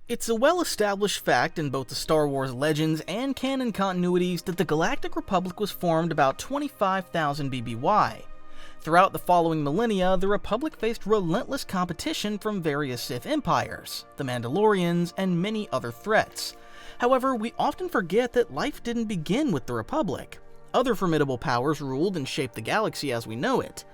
It's a well-established fact in both the Star Wars legends and canon continuities that the Galactic Republic was formed about 25,000 BBY. Throughout the following millennia, the Republic faced relentless competition from various Sith Empires, the Mandalorians, and many other threats. However, we often forget that life didn't begin with the Republic. Other formidable powers ruled and shaped the galaxy as we know it.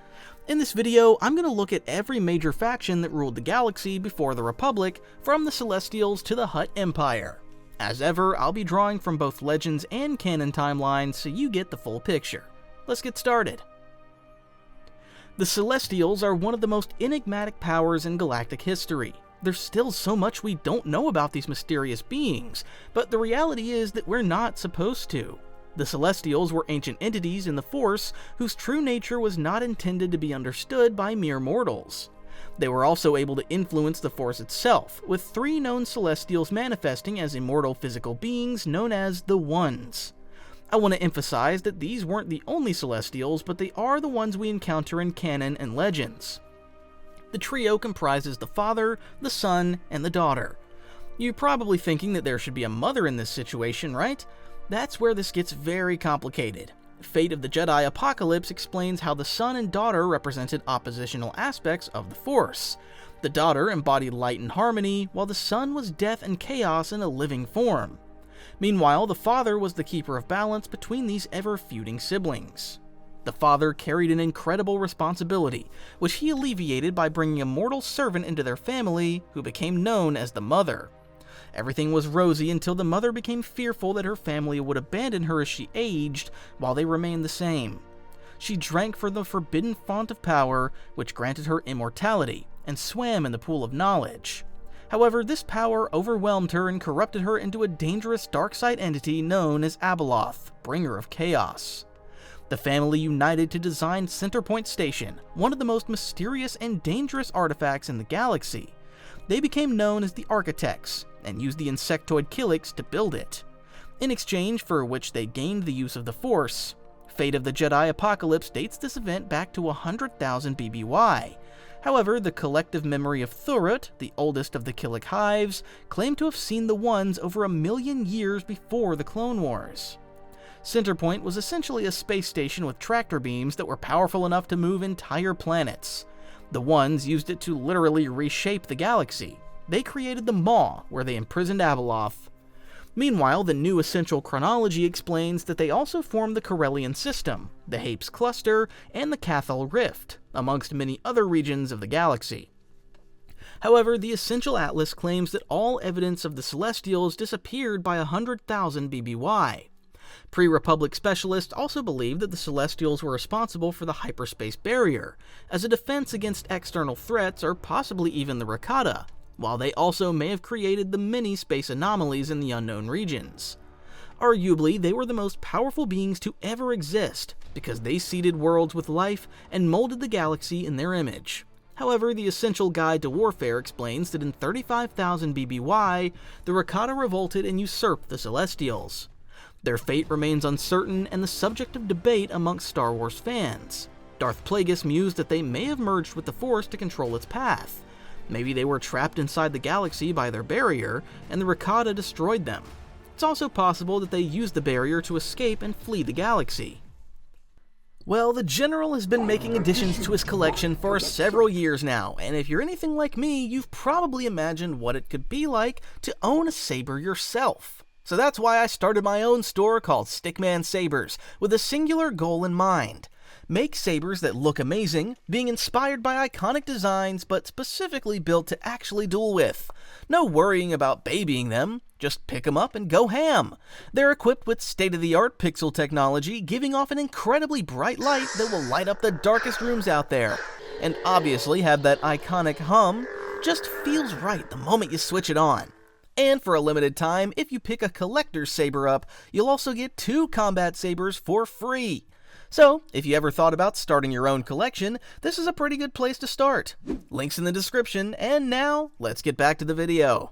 In this video, I'm going to look at every major faction that ruled the galaxy before the Republic, from the Celestials to the Hutt Empire. As ever, I'll be drawing from both legends and canon timelines so you get the full picture. Let's get started. The Celestials are one of the most enigmatic powers in galactic history. There's still so much we don't know about these mysterious beings, but the reality is that we're not supposed to. The Celestials were ancient entities in the Force whose true nature was not intended to be understood by mere mortals. They were also able to influence the Force itself, with 3 known Celestials manifesting as immortal physical beings known as the Ones. I want to emphasize that these weren't the only Celestials, but they are the ones we encounter in canon and legends. The trio comprises the Father, the Son, and the Daughter. You're probably thinking that there should be a mother in this situation, right? That's where this gets very complicated. Fate of the Jedi Apocalypse explains how the son and daughter represented oppositional aspects of the Force. The daughter embodied light and harmony, while the son was death and chaos in a living form. Meanwhile, the father was the keeper of balance between these ever-feuding siblings. The father carried an incredible responsibility, which he alleviated by bringing a mortal servant into their family, who became known as the Mother. Everything was rosy until the mother became fearful that her family would abandon her as she aged, while they remained the same. She drank from the forbidden font of power, which granted her immortality, and swam in the pool of knowledge. However, this power overwhelmed her and corrupted her into a dangerous dark-side entity known as Abeloth, bringer of chaos. The family united to design Centerpoint Station, one of the most mysterious and dangerous artifacts in the galaxy. They became known as the Architects, and used the insectoid Kilix to build it, in exchange for which they gained the use of the Force. Fate of the Jedi Apocalypse dates this event back to 100,000 BBY. However, the collective memory of Thurut, the oldest of the Killik hives, claimed to have seen the Ones over 1,000,000 years before the Clone Wars. Centerpoint was essentially a space station with tractor beams that were powerful enough to move entire planets. The Ones used it to literally reshape the galaxy. They created the Maw, where they imprisoned Abeloth. Meanwhile, the new essential chronology explains that they also formed the Corellian system, the Hapes Cluster, and the Cathal Rift, amongst many other regions of the galaxy. However, the Essential Atlas claims that all evidence of the Celestials disappeared by 100,000 BBY. Pre-Republic specialists also believed that the Celestials were responsible for the hyperspace barrier, as a defense against external threats or possibly even the Rakata, while they also may have created the many space anomalies in the unknown regions. Arguably, they were the most powerful beings to ever exist, because they seeded worlds with life and molded the galaxy in their image. However, the Essential Guide to Warfare explains that in 35,000 BBY, the Rakata revolted and usurped the Celestials. Their fate remains uncertain and the subject of debate amongst Star Wars fans. Darth Plagueis mused that they may have merged with the Force to control its path. Maybe they were trapped inside the galaxy by their barrier, and the Rakata destroyed them. It's also possible that they used the barrier to escape and flee the galaxy. Well, the General has been making additions to his collection for several years now, and if you're anything like me, you've probably imagined what it could be like to own a saber yourself. So that's why I started my own store called Stickman Sabers, with a singular goal in mind. Make sabers that look amazing, being inspired by iconic designs but specifically built to actually duel with. No worrying about babying them, just pick them up and go ham. They're equipped with state-of-the-art pixel technology, giving off an incredibly bright light that will light up the darkest rooms out there. And obviously have that iconic hum, just feels right the moment you switch it on. And for a limited time, if you pick a collector's saber up, you'll also get 2 combat sabers for free. So, if you ever thought about starting your own collection, this is a pretty good place to start. Links in the description, and now, let's get back to the video.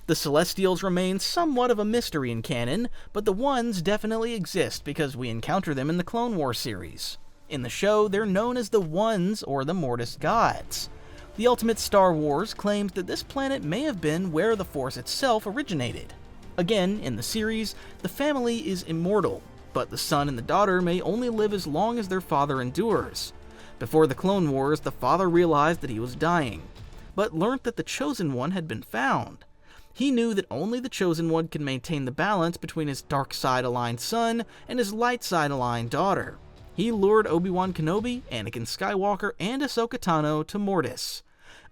The Celestials remain somewhat of a mystery in canon, but the Ones definitely exist because we encounter them in the Clone Wars series. In the show, they're known as the Ones or the Mortis Gods. The Ultimate Star Wars claims that this planet may have been where the Force itself originated. Again, in the series, the family is immortal, but the son and the daughter may only live as long as their father endures. Before the Clone Wars, the father realized that he was dying, but learned that the Chosen One had been found. He knew that only the Chosen One could maintain the balance between his dark side-aligned son and his light side-aligned daughter. He lured Obi-Wan Kenobi, Anakin Skywalker, and Ahsoka Tano to Mortis.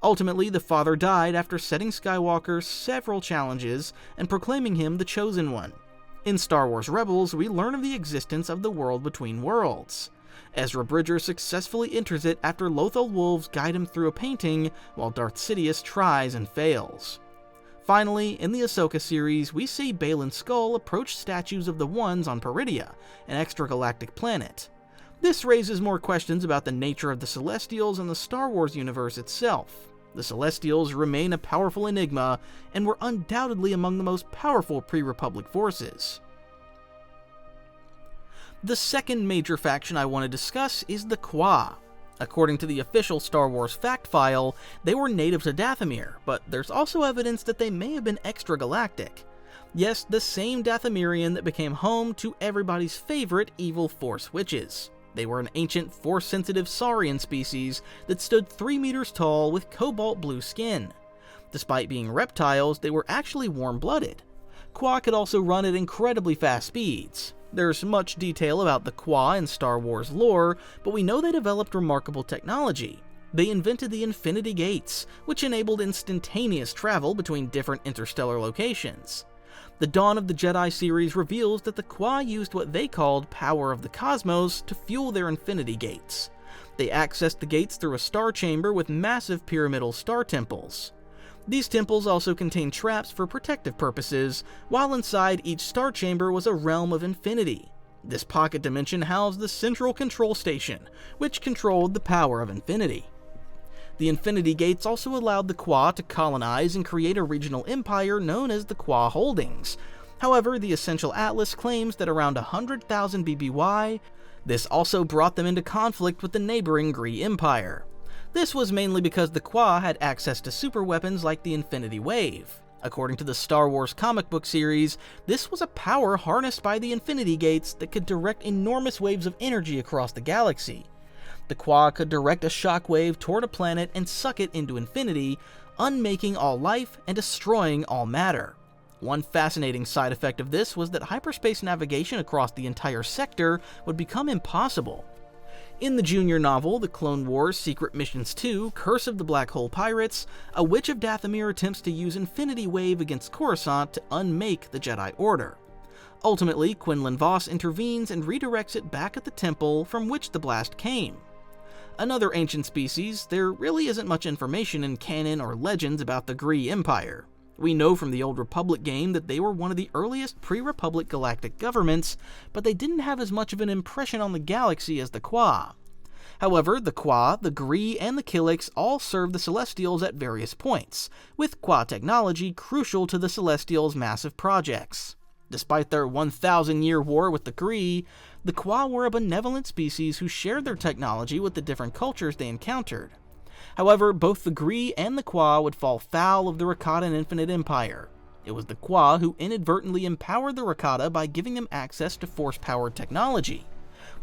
Ultimately, the father died after setting Skywalker several challenges and proclaiming him the Chosen One. In Star Wars Rebels, we learn of the existence of the World Between Worlds. Ezra Bridger successfully enters it after Lothal wolves guide him through a painting, while Darth Sidious tries and fails. Finally, in the Ahsoka series, we see Baylan Skoll approach statues of the Ones on Peridea, an extragalactic planet. This raises more questions about the nature of the Celestials and the Star Wars universe itself. The Celestials remain a powerful enigma, and were undoubtedly among the most powerful pre-Republic forces. The second major faction I want to discuss is the Kwa. According to the official Star Wars fact file, they were native to Dathomir, but there's also evidence that they may have been extragalactic. Yes, the same Dathomirian that became home to everybody's favorite evil Force witches. They were an ancient Force-sensitive Saurian species that stood 3 meters tall with cobalt blue skin. Despite being reptiles, they were actually warm-blooded. Kwa could also run at incredibly fast speeds. There's much detail about the Kwa in Star Wars lore, but we know they developed remarkable technology. They invented the Infinity Gates, which enabled instantaneous travel between different interstellar locations. The Dawn of the Jedi series reveals that the Kwa used what they called Power of the Cosmos to fuel their Infinity Gates. They accessed the gates through a star chamber with massive pyramidal star temples. These temples also contained traps for protective purposes, while inside each star chamber was a realm of infinity. This pocket dimension housed the central control station, which controlled the power of infinity. The Infinity Gates also allowed the Kwa to colonize and create a regional empire known as the Kwa Holdings. However, the Essential Atlas claims that around 100,000 BBY, this also brought them into conflict with the neighboring Gree Empire. This was mainly because the Kwa had access to super weapons like the Infinity Wave. According to the Star Wars comic book series, this was a power harnessed by the Infinity Gates that could direct enormous waves of energy across the galaxy. The Kwa could direct a shockwave toward a planet and suck it into infinity, unmaking all life and destroying all matter. One fascinating side effect of this was that hyperspace navigation across the entire sector would become impossible. In the junior novel, The Clone Wars Secret Missions 2, Curse of the Black Hole Pirates, a Witch of Dathomir attempts to use Infinity Wave against Coruscant to unmake the Jedi Order. Ultimately, Quinlan Vos intervenes and redirects it back at the temple from which the blast came. Another ancient species, there really isn't much information in canon or legends about the Gree Empire. We know from the Old Republic game that they were one of the earliest pre-Republic galactic governments, but they didn't have as much of an impression on the galaxy as the Kwa. However, the Kwa, the Gree, and the Killiks all served the Celestials at various points, with Kwa technology crucial to the Celestials' massive projects. Despite their 1,000-year war with the Gree, the Kwa were a benevolent species who shared their technology with the different cultures they encountered. However, both the Gree and the Kwa would fall foul of the Rakatan Infinite Empire. It was the Kwa who inadvertently empowered the Rakata by giving them access to Force-powered technology.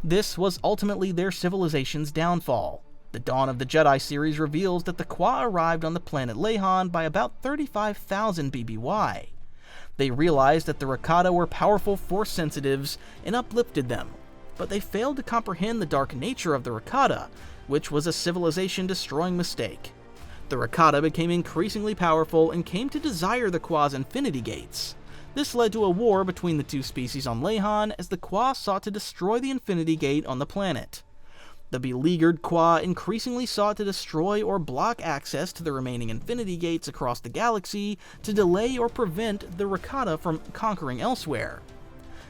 This was ultimately their civilization's downfall. The Dawn of the Jedi series reveals that the Kwa arrived on the planet Lehan by about 35,000 BBY. They realized that the Rakata were powerful Force sensitives and uplifted them, but they failed to comprehend the dark nature of the Rakata, which was a civilization-destroying mistake. The Rakata became increasingly powerful and came to desire the Kwa's Infinity Gates. This led to a war between the two species on Lehan as the Kwa sought to destroy the Infinity Gate on the planet. The beleaguered Kwa increasingly sought to destroy or block access to the remaining Infinity Gates across the galaxy to delay or prevent the Rakata from conquering elsewhere.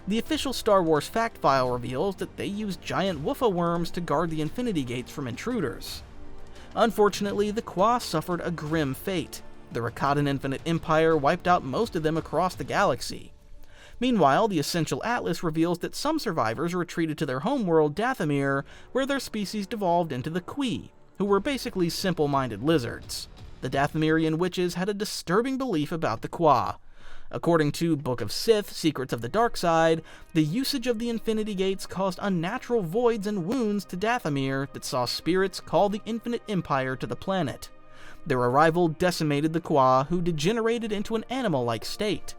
The official Star Wars fact file reveals that they used giant Woofa worms to guard the Infinity Gates from intruders. Unfortunately, the Kwa suffered a grim fate. The Rakatan Infinite Empire wiped out most of them across the galaxy. Meanwhile, the Essential Atlas reveals that some survivors retreated to their homeworld, Dathomir, where their species devolved into the Qui, who were basically simple-minded lizards. The Dathomirian witches had a disturbing belief about the Qua. According to Book of Sith, Secrets of the Dark Side, the usage of the Infinity Gates caused unnatural voids and wounds to Dathomir that saw spirits call the Infinite Empire to the planet. Their arrival decimated the Qua, who degenerated into an animal-like state.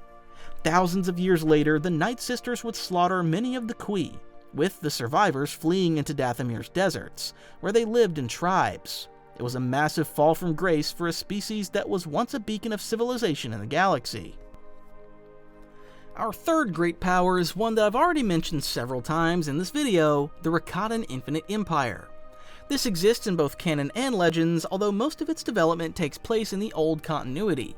Thousands of years later, the Night Sisters would slaughter many of the Qui, with the survivors fleeing into Dathomir's deserts, where they lived in tribes. It was a massive fall from grace for a species that was once a beacon of civilization in the galaxy. Our third great power is one that I've already mentioned several times in this video, the Rakatan Infinite Empire. This exists in both canon and legends, although most of its development takes place in the old continuity.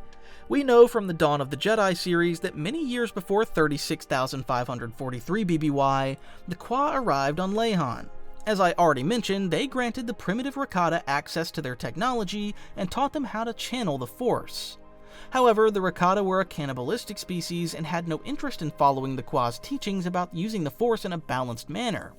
We know from the Dawn of the Jedi series that many years before 36,543 BBY, the Qua arrived on Lehon. As I already mentioned, they granted the primitive Rakata access to their technology and taught them how to channel the Force. However, the Rakata were a cannibalistic species and had no interest in following the Qua's teachings about using the Force in a balanced manner.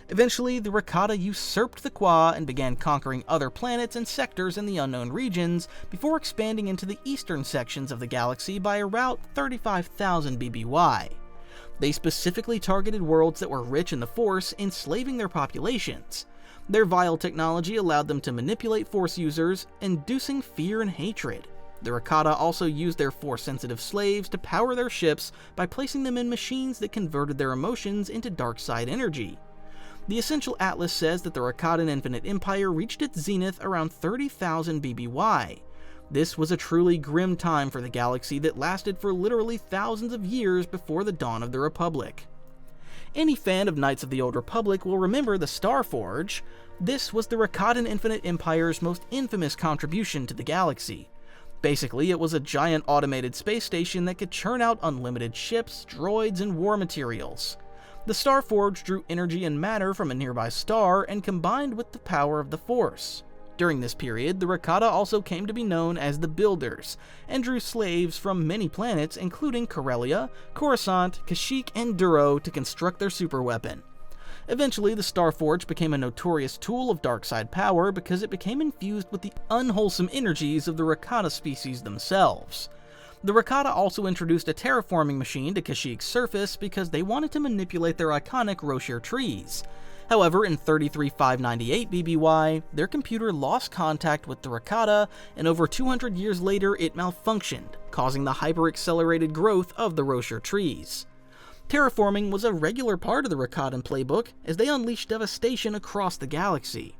Eventually, the Rakata usurped the Qua and began conquering other planets and sectors in the unknown regions before expanding into the eastern sections of the galaxy by about 35,000 BBY. They specifically targeted worlds that were rich in the Force, enslaving their populations. Their vile technology allowed them to manipulate Force users, inducing fear and hatred. The Rakata also used their Force-sensitive slaves to power their ships by placing them in machines that converted their emotions into dark side energy. The Essential Atlas says that the Rakatan Infinite Empire reached its zenith around 30,000 BBY. This was a truly grim time for the galaxy that lasted for literally thousands of years before the dawn of the Republic. Any fan of Knights of the Old Republic will remember the Starforge. This was the Rakatan Infinite Empire's most infamous contribution to the galaxy. Basically, it was a giant automated space station that could churn out unlimited ships, droids, and war materials. The Starforge drew energy and matter from a nearby star and combined with the power of the Force. During this period, the Rakata also came to be known as the Builders, and drew slaves from many planets including Corellia, Coruscant, Kashyyyk, and Duro to construct their superweapon. Eventually, the Starforge became a notorious tool of dark-side power because it became infused with the unwholesome energies of the Rakata species themselves. The Rakata also introduced a terraforming machine to Kashyyyk's surface because they wanted to manipulate their iconic Roshir trees. However, in 33,598 BBY, their computer lost contact with the Rakata, and over 200 years later it malfunctioned, causing the hyper-accelerated growth of the Roshir trees. Terraforming was a regular part of the Rakatan playbook as they unleashed devastation across the galaxy.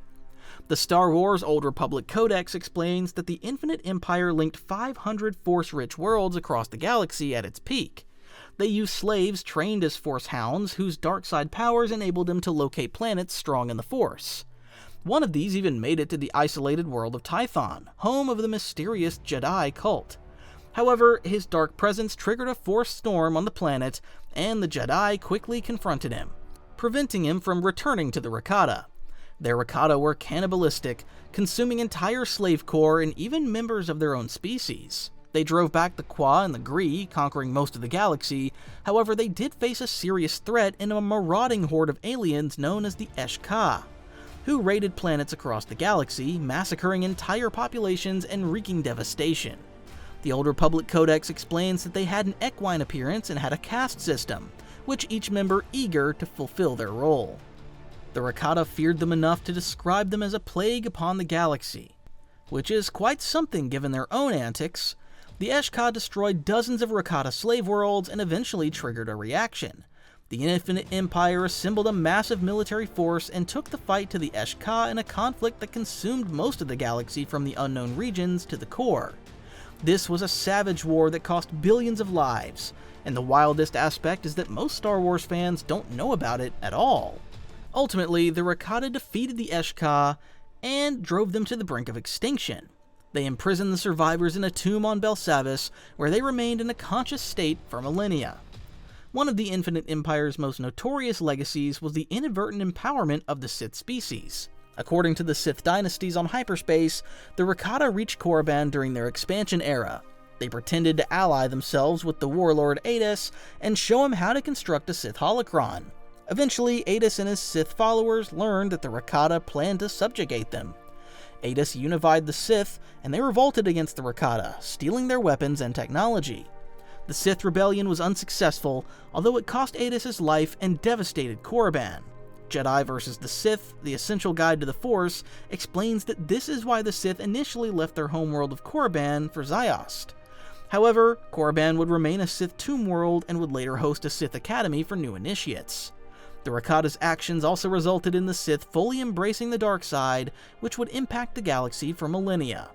The Star Wars Old Republic Codex explains that the Infinite Empire linked 500 Force-rich worlds across the galaxy at its peak. They used slaves trained as Force Hounds whose dark side powers enabled them to locate planets strong in the Force. One of these even made it to the isolated world of Tython, home of the mysterious Jedi cult. However, his dark presence triggered a Force storm on the planet, and the Jedi quickly confronted him, preventing him from returning to the Rakata. Their Rakata were cannibalistic, consuming entire slave corps and even members of their own species. They drove back the Qua and the Gree, conquering most of the galaxy. However, they did face a serious threat in a marauding horde of aliens known as the Eshka, who raided planets across the galaxy, massacring entire populations and wreaking devastation. The Old Republic Codex explains that they had an equine appearance and had a caste system, which each member eager to fulfill their role. The Rakata feared them enough to describe them as a plague upon the galaxy, which is quite something given their own antics. The Eshka destroyed dozens of Rakata slave worlds and eventually triggered a reaction. The Infinite Empire assembled a massive military force and took the fight to the Eshka in a conflict that consumed most of the galaxy from the unknown regions to the core. This was a savage war that cost billions of lives, and the wildest aspect is that most Star Wars fans don't know about it at all. Ultimately, the Rakata defeated the Eshka and drove them to the brink of extinction. They imprisoned the survivors in a tomb on Belsavis, where they remained in a conscious state for millennia. One of the Infinite Empire's most notorious legacies was the inadvertent empowerment of the Sith species. According to the Sith dynasties on hyperspace, the Rakata reached Korriban during their expansion era. They pretended to ally themselves with the warlord Adis and show him how to construct a Sith holocron. Eventually, Adis and his Sith followers learned that the Rakata planned to subjugate them. Adis unified the Sith, and they revolted against the Rakata, stealing their weapons and technology. The Sith rebellion was unsuccessful, although it cost Adis his life and devastated Korriban. Jedi vs. the Sith, The Essential Guide to the Force, explains that this is why the Sith initially left their homeworld of Korriban for Ziost. However, Korriban would remain a Sith tomb world and would later host a Sith academy for new initiates. The Rakata's actions also resulted in the Sith fully embracing the dark side, which would impact the galaxy for millennia.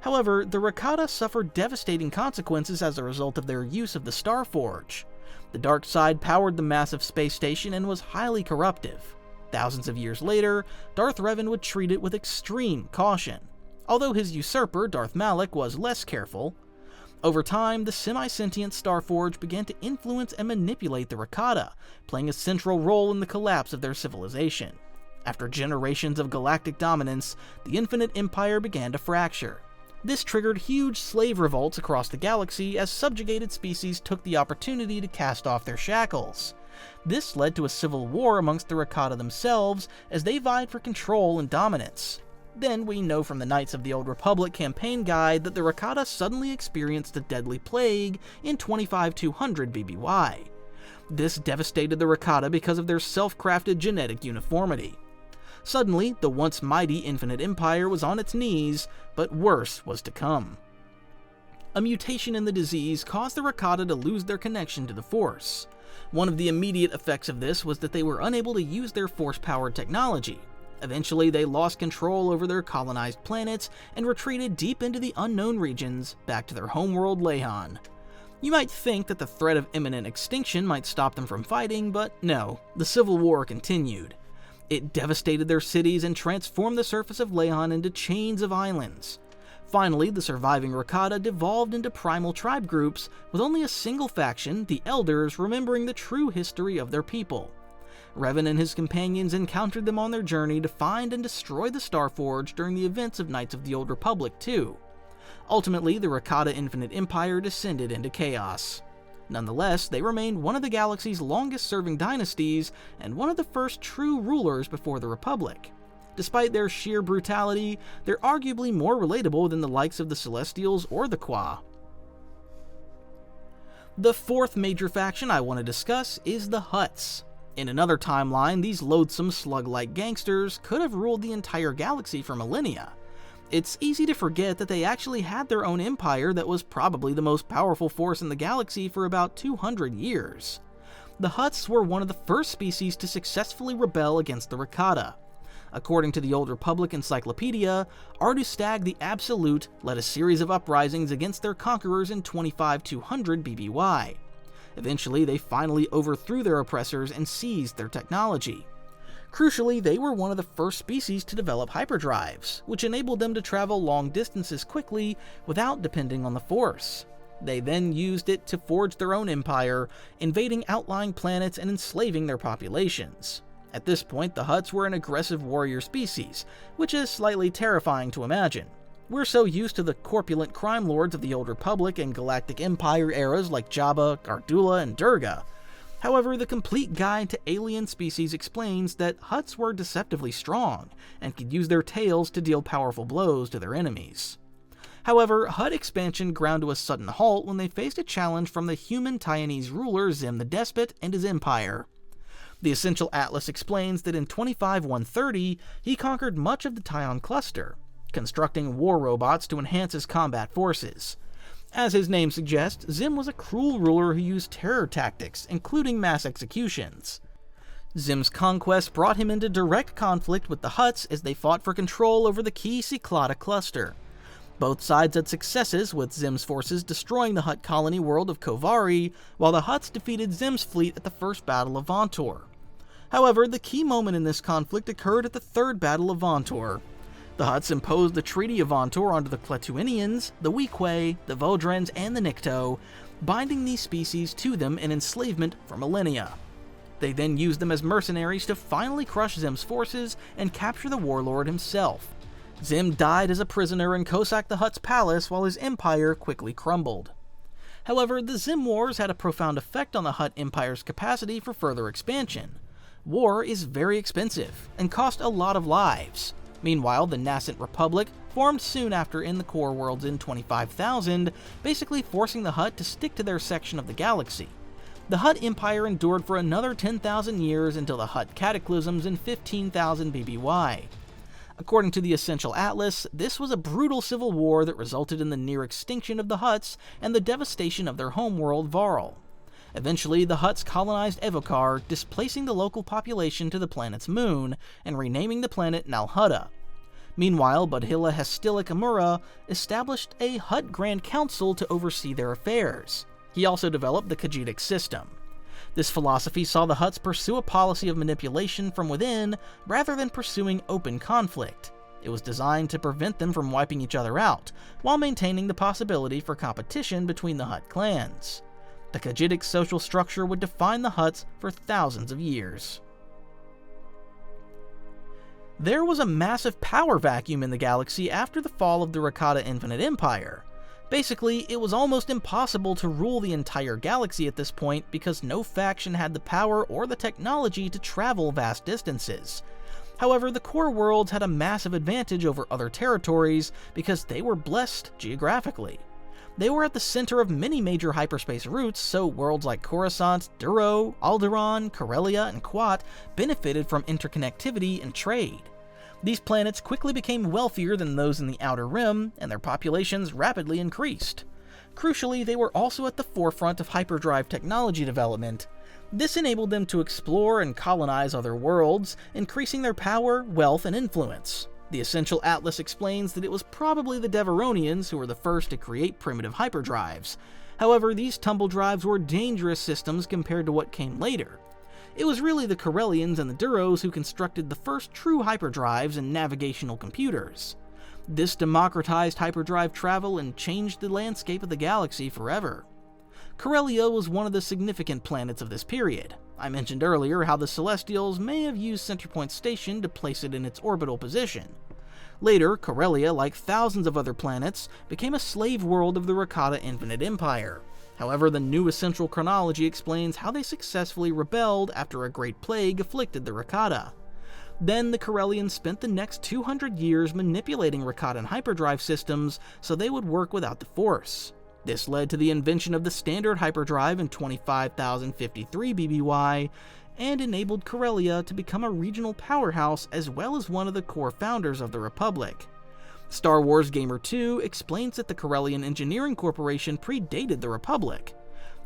However, the Rakata suffered devastating consequences as a result of their use of the Starforge. The dark side powered the massive space station and was highly corruptive. Thousands of years later, Darth Revan would treat it with extreme caution, although his usurper, Darth Malak, was less careful. Over time, the semi-sentient Starforge began to influence and manipulate the Rakata, playing a central role in the collapse of their civilization. After generations of galactic dominance, the Infinite Empire began to fracture. This triggered huge slave revolts across the galaxy as subjugated species took the opportunity to cast off their shackles. This led to a civil war amongst the Rakata themselves as they vied for control and dominance. Then we know from the Knights of the Old Republic campaign guide that the Rakata suddenly experienced a deadly plague in 25200 BBY. This devastated the Rakata because of their self-crafted genetic uniformity. Suddenly, the once mighty Infinite Empire was on its knees, but worse was to come. A mutation in the disease caused the Rakata to lose their connection to the Force. One of the immediate effects of this was that they were unable to use their Force-powered technology. Eventually, they lost control over their colonized planets and retreated deep into the unknown regions, back to their homeworld Lehon. You might think that the threat of imminent extinction might stop them from fighting, but no, the Civil War continued. It devastated their cities and transformed the surface of Lehon into chains of islands. Finally, the surviving Rakata devolved into primal tribe groups, with only a single faction, the Elders, remembering the true history of their people. Revan and his companions encountered them on their journey to find and destroy the Starforge during the events of Knights of the Old Republic too. Ultimately, the Rakata Infinite Empire descended into chaos. Nonetheless, they remained one of the galaxy's longest-serving dynasties and one of the first true rulers before the Republic. Despite their sheer brutality, they're arguably more relatable than the likes of the Celestials or the Qua. The fourth major faction I want to discuss is the Hutts. In another timeline, these loathsome slug-like gangsters could have ruled the entire galaxy for millennia. It's easy to forget that they actually had their own empire that was probably the most powerful force in the galaxy for about 200 years. The Hutts were one of the first species to successfully rebel against the Rakata. According to the Old Republic Encyclopedia, Ardustag the Absolute led a series of uprisings against their conquerors in 25200 BBY. Eventually, they finally overthrew their oppressors and seized their technology. Crucially, they were one of the first species to develop hyperdrives, which enabled them to travel long distances quickly without depending on the Force. They then used it to forge their own empire, invading outlying planets and enslaving their populations. At this point, the Hutts were an aggressive warrior species, which is slightly terrifying to imagine. We're so used to the corpulent crime lords of the Old Republic and Galactic Empire eras like Jabba, Ardula, and Durga. However, the Complete Guide to Alien Species explains that Hutts were deceptively strong and could use their tails to deal powerful blows to their enemies. However, Hutt expansion ground to a sudden halt when they faced a challenge from the human Taiwanese ruler Zim the Despot and his empire. The Essential Atlas explains that in 25130, he conquered much of the Taiwan cluster, constructing war robots to enhance his combat forces. As his name suggests, Zim was a cruel ruler who used terror tactics, including mass executions. Zim's conquest brought him into direct conflict with the Hutts as they fought for control over the key Cyclada cluster. Both sides had successes, with Zim's forces destroying the Hutt colony world of Kovari, while the Hutts defeated Zim's fleet at the First Battle of Vontor. However, the key moment in this conflict occurred at the Third Battle of Vontor. The Hutts imposed the Treaty of Vontor onto the Kletuinians, the Weequay, the Vodrens, and the Nikto, binding these species to them in enslavement for millennia. They then used them as mercenaries to finally crush Zim's forces and capture the warlord himself. Zim died as a prisoner in Kosak the Hutt's palace while his empire quickly crumbled. However, the Zim Wars had a profound effect on the Hutt Empire's capacity for further expansion. War is very expensive and cost a lot of lives. Meanwhile, the nascent Republic formed soon after in the core worlds in 25,000, basically forcing the Hutt to stick to their section of the galaxy. The Hutt Empire endured for another 10,000 years until the Hutt Cataclysms in 15,000 BBY. According to the Essential Atlas, this was a brutal civil war that resulted in the near extinction of the Hutts and the devastation of their homeworld Varl. Eventually, the Hutts colonized Evokar, displacing the local population to the planet's moon, and renaming the planet Nalhutta. Meanwhile, Budhilla Hestilik Amura established a Hutt Grand Council to oversee their affairs. He also developed the Khajiitic system. This philosophy saw the Hutts pursue a policy of manipulation from within rather than pursuing open conflict. It was designed to prevent them from wiping each other out, while maintaining the possibility for competition between the Hutt clans. The Khajiitic social structure would define the Hutts for thousands of years. There was a massive power vacuum in the galaxy after the fall of the Rakata Infinite Empire. Basically, it was almost impossible to rule the entire galaxy at this point because no faction had the power or the technology to travel vast distances. However, the core worlds had a massive advantage over other territories because they were blessed geographically. They were at the center of many major hyperspace routes, so worlds like Coruscant, Duro, Alderaan, Corellia, and Quat benefited from interconnectivity and trade. These planets quickly became wealthier than those in the Outer Rim, and their populations rapidly increased. Crucially, they were also at the forefront of hyperdrive technology development. This enabled them to explore and colonize other worlds, increasing their power, wealth, and influence. The Essential Atlas explains that it was probably the Devaronians who were the first to create primitive hyperdrives. However, these tumble drives were dangerous systems compared to what came later. It was really the Corellians and the Duros who constructed the first true hyperdrives and navigational computers. This democratized hyperdrive travel and changed the landscape of the galaxy forever. Corellia was one of the significant planets of this period. I mentioned earlier how the Celestials may have used Centerpoint Station to place it in its orbital position. Later, Corellia, like thousands of other planets, became a slave world of the Rakata Infinite Empire. However, the new Essential Chronology explains how they successfully rebelled after a great plague afflicted the Rakata. Then the Corellians spent the next 200 years manipulating Rakatan hyperdrive systems so they would work without the Force. This led to the invention of the standard hyperdrive in 25,053 BBY, and enabled Corellia to become a regional powerhouse as well as one of the core founders of the Republic. Star Wars Gamer 2 explains that the Corellian Engineering Corporation predated the Republic.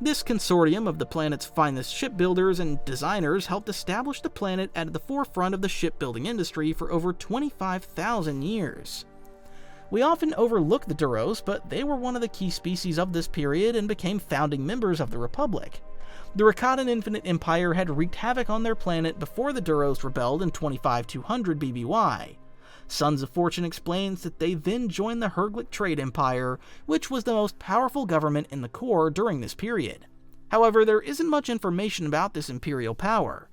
This consortium of the planet's finest shipbuilders and designers helped establish the planet at the forefront of the shipbuilding industry for over 25,000 years. We often overlook the Duros, but they were one of the key species of this period and became founding members of the Republic. The Rakatan Infinite Empire had wreaked havoc on their planet before the Duros rebelled in 25,200 BBY. Sons of Fortune explains that they then joined the Herglic Trade Empire, which was the most powerful government in the core during this period. However, there isn't much information about this imperial power.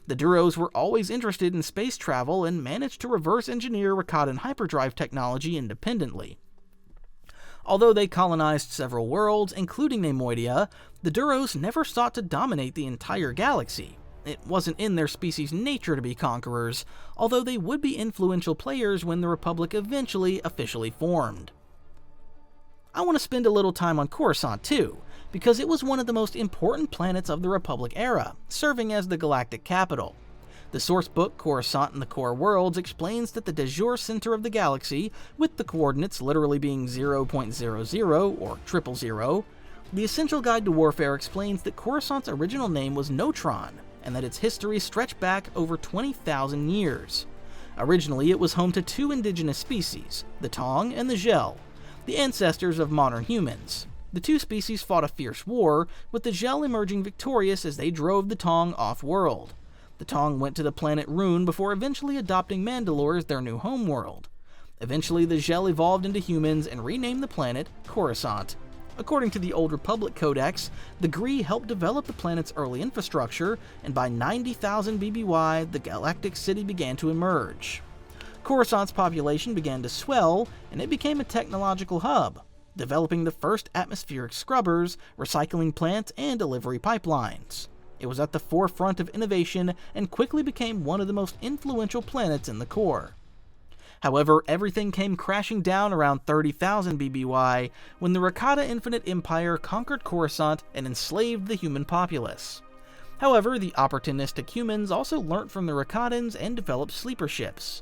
The Duros were always interested in space travel and managed to reverse engineer Rakatan hyperdrive technology independently. Although they colonized several worlds, including Neimoidia, the Duros never sought to dominate the entire galaxy. It wasn't in their species' nature to be conquerors, although they would be influential players when the Republic eventually officially formed. I want to spend a little time on Coruscant too, because it was one of the most important planets of the Republic era, serving as the galactic capital. The sourcebook Coruscant and the Core Worlds explains that the de jure center of the galaxy, with the coordinates literally being 0.00 or 000, the Essential Guide to Warfare explains that Coruscant's original name was Notron, and that its history stretched back over 20,000 years. Originally, it was home to two indigenous species, the Tong and the Gel, the ancestors of modern humans. The two species fought a fierce war, with the Gel emerging victorious as they drove the Tong off-world. The Tong went to the planet Rune before eventually adopting Mandalore as their new homeworld. Eventually, the Gel evolved into humans and renamed the planet Coruscant. According to the Old Republic Codex, the Gree helped develop the planet's early infrastructure, and by 90,000 BBY, the galactic city began to emerge. Coruscant's population began to swell, and it became a technological hub, developing the first atmospheric scrubbers, recycling plants, and delivery pipelines. It was at the forefront of innovation and quickly became one of the most influential planets in the core. However, everything came crashing down around 30,000 BBY when the Rakata Infinite Empire conquered Coruscant and enslaved the human populace. However, the opportunistic humans also learnt from the Rakatans and developed sleeper ships.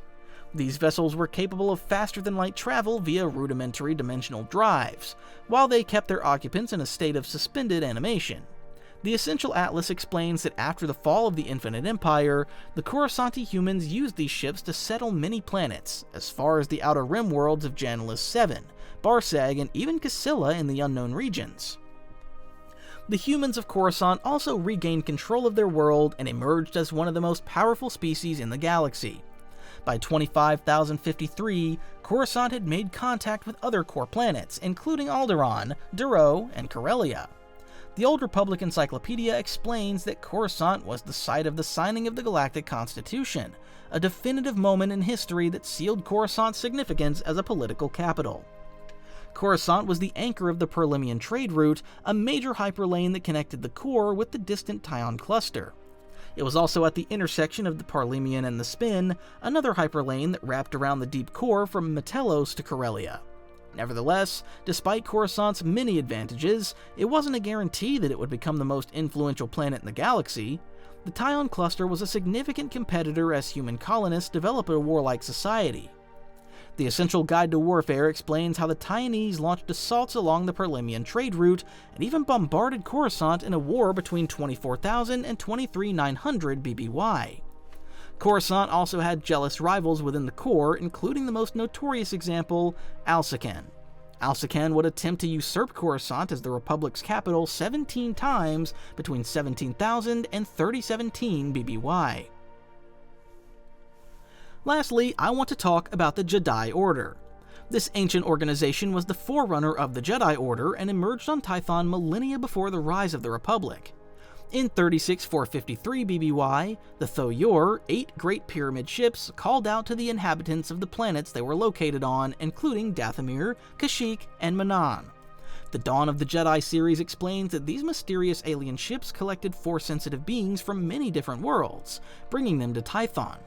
These vessels were capable of faster-than-light travel via rudimentary dimensional drives, while they kept their occupants in a state of suspended animation. The Essential Atlas explains that after the fall of the Infinite Empire, the Coruscanti humans used these ships to settle many planets, as far as the outer rim worlds of Janalus 7, Barsag, and even Casilla in the Unknown Regions. The humans of Coruscant also regained control of their world and emerged as one of the most powerful species in the galaxy. By 25,053, Coruscant had made contact with other core planets, including Alderaan, Duro, and Corellia. The Old Republic Encyclopedia explains that Coruscant was the site of the signing of the Galactic Constitution, a definitive moment in history that sealed Coruscant's significance as a political capital. Coruscant was the anchor of the Perlemian trade route, a major hyperlane that connected the core with the distant Tyon cluster. It was also at the intersection of the Parlemian and the Spin, another hyperlane that wrapped around the deep core from Metelos to Corellia. Nevertheless, despite Coruscant's many advantages, it wasn't a guarantee that it would become the most influential planet in the galaxy. The Tyon cluster was a significant competitor as human colonists developed a warlike society. The Essential Guide to Warfare explains how the Tyonese launched assaults along the Perlemian trade route and even bombarded Coruscant in a war between 24,000 and 23,900 BBY. Coruscant also had jealous rivals within the core, including the most notorious example, Alsacan. Alsacan would attempt to usurp Coruscant as the Republic's capital 17 times between 17,000 and 3017 BBY. Lastly, I want to talk about the Jedi Order. This ancient organization was the forerunner of the Jedi Order and emerged on Tython millennia before the rise of the Republic. In 36453 BBY, the Thoyor, 8 Great Pyramid ships, called out to the inhabitants of the planets they were located on, including Dathomir, Kashyyyk, and Manaan. The Dawn of the Jedi series explains that these mysterious alien ships collected Force-sensitive beings from many different worlds, bringing them to Tython.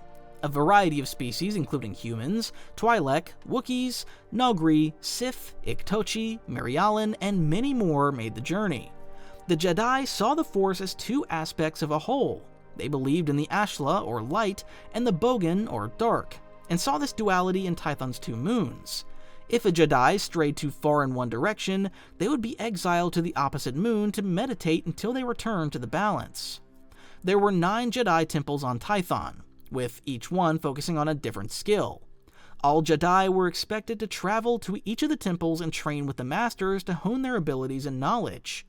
A variety of species, including humans, Twi'lek, Wookiees, Noghri, Sith, Iktochi, Mirialan, and many more made the journey. The Jedi saw the Force as two aspects of a whole. They believed in the Ashla, or light, and the Bogan, or dark, and saw this duality in Tython's two moons. If a Jedi strayed too far in one direction, they would be exiled to the opposite moon to meditate until they returned to the balance. There were 9 Jedi temples on Tython, with each one focusing on a different skill. All Jedi were expected to travel to each of the temples and train with the Masters to hone their abilities and knowledge.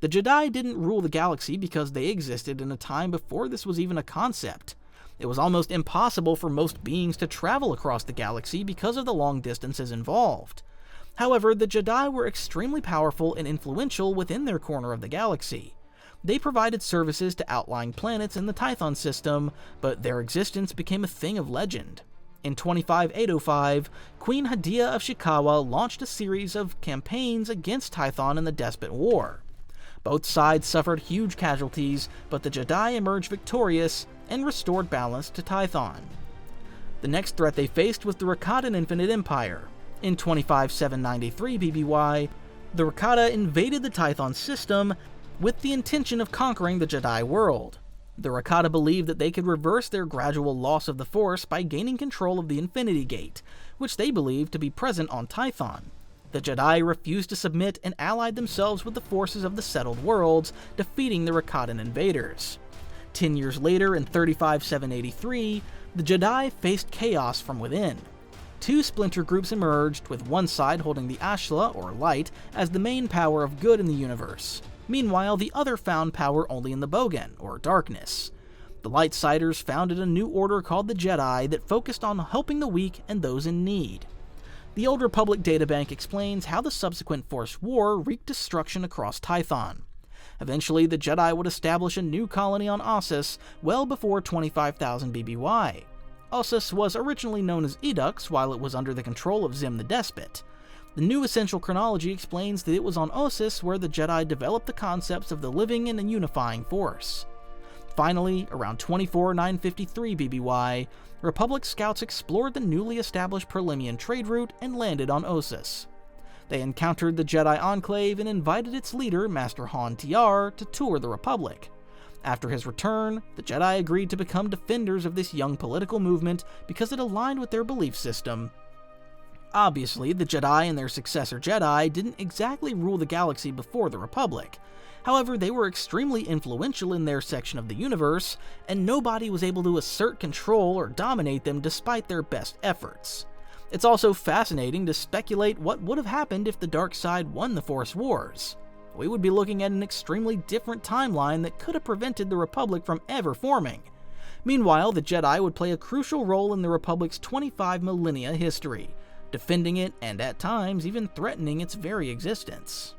The Jedi didn't rule the galaxy because they existed in a time before this was even a concept. It was almost impossible for most beings to travel across the galaxy because of the long distances involved. However, the Jedi were extremely powerful and influential within their corner of the galaxy. They provided services to outlying planets in the Tython system, but their existence became a thing of legend. In 25805, Queen Hadia of Shikawa launched a series of campaigns against Tython in the Despot War. Both sides suffered huge casualties, but the Jedi emerged victorious and restored balance to Tython. The next threat they faced was the Rakatan Infinite Empire. In 25793 BBY, the Rakata invaded the Tython system with the intention of conquering the Jedi world. The Rakata believed that they could reverse their gradual loss of the Force by gaining control of the Infinity Gate, which they believed to be present on Tython. The Jedi refused to submit and allied themselves with the forces of the settled worlds, defeating the Rakatan invaders. 10 years later, in 35783, the Jedi faced chaos from within. 2 splinter groups emerged, with one side holding the Ashla, or light, as the main power of good in the universe. Meanwhile, the other found power only in the Bogan, or darkness. The Lightsiders founded a new order called the Jedi that focused on helping the weak and those in need. The Old Republic databank explains how the subsequent Force War wreaked destruction across Tython. Eventually, the Jedi would establish a new colony on Ossus well before 25,000 BBY. Ossus was originally known as Edux while it was under the control of Zim the Despot. The New Essential Chronology explains that it was on Ossus where the Jedi developed the concepts of the living and unifying Force. Finally, around 24953 BBY, Republic scouts explored the newly established Perlemian trade route and landed on Ossus. They encountered the Jedi Enclave and invited its leader, Master Han Tiar, to tour the Republic. After his return, the Jedi agreed to become defenders of this young political movement because it aligned with their belief system. Obviously, the Jedi and their successor Jedi didn't exactly rule the galaxy before the Republic. However, they were extremely influential in their section of the universe, and nobody was able to assert control or dominate them despite their best efforts. It's also fascinating to speculate what would have happened if the dark side won the Force Wars. We would be looking at an extremely different timeline that could have prevented the Republic from ever forming. Meanwhile, the Jedi would play a crucial role in the Republic's 25 millennia history, defending it and at times even threatening its very existence.